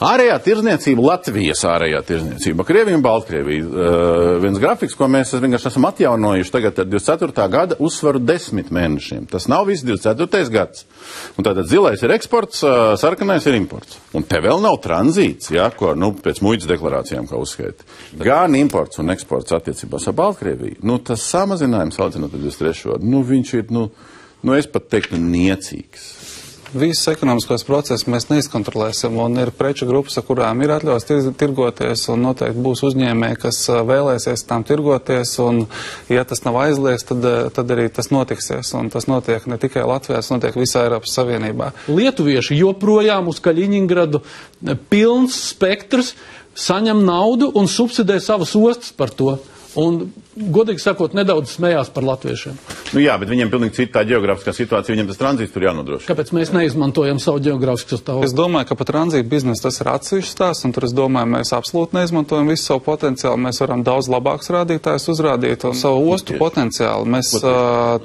Ārējā tirdzniecība, Latvijas ārējā tirdzniecība, Krievija un Baltkrievija. Viens grafiks, ko mēs vienkārši esam atjaunojuši tagad ar 24. gada uzsvaru 10 mēnešiem. Tas nav viss 24. gads. Un tātad zilais ir eksports, sarkanais ir imports. Un te vēl nav tranzīts, ja, ko, pēc muitas deklarācijām, kā uzskaita. Gan imports un eksports attiecībās ar Baltkrieviju. Tas samazinājums, salīdzinot ar 23. Viņš ir, es pat teiktu, niecīgs. Visus ekonomiskos procesus mēs neizkontrolēsim, un ir preču grupas, ar kurām ir atļauts tirgoties, un noteikti būs uzņēmēji, kas vēlēsies tām tirgoties, un ja tas nav aizliegts, tad arī tas notiksies, un tas notiek ne tikai Latvijā, tas notiek visā Eiropas Savienībā. Lietuvieši joprojām uz Kaļiņingradu pilns spektrs saņem naudu un subsidē savas ostas par to. Un, godīgi sakot, nedaudz smējās par latviešiem. Jā, bet viņiem pilnīgi cita ģeogrāfiskā situācija, viņiem tas tranzīts tur jānodrošina. Kāpēc mēs neizmantojam savu ģeogrāfisko stāvokli? Es domāju, ka par tranzītu biznesu tas ir atsevišķs stāsts, un tur es domāju, mēs absolūti neizmantojam visu savu potenciālu. Mēs varam daudz labākus rādītājus uzrādīt un savu ostu potenciālu. Mēs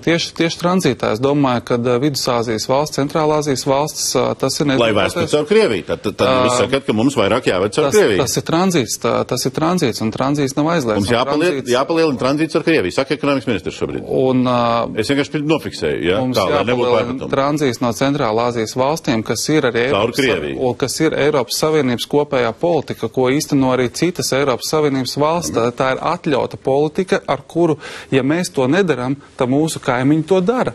tieši tranzītā, es domāju, ka Vidusāzijas valsts, Centrālāzijas valsts, tas ir Lai vēstu caur Krieviju, tad jūs sakat, ka mums vairāk jāved caur Krieviju. Tas ir tranzīts, un tranzīts nav aizliegts. Jāpalielina tranzīts ar Krieviju, saka ekonomikas ministrs šobrīd. Es vienkārši nofiksēju, ja? Mums jāpalielina tranzīts no Centrālāzijas valstīm, kas ir arī Eiropas Savienības kopējā politika, ko īsteno arī citas Eiropas Savienības valsts. Tā ir atļauta politika, ar kuru, ja mēs to nedaram, tad mūsu kaimiņi to dara.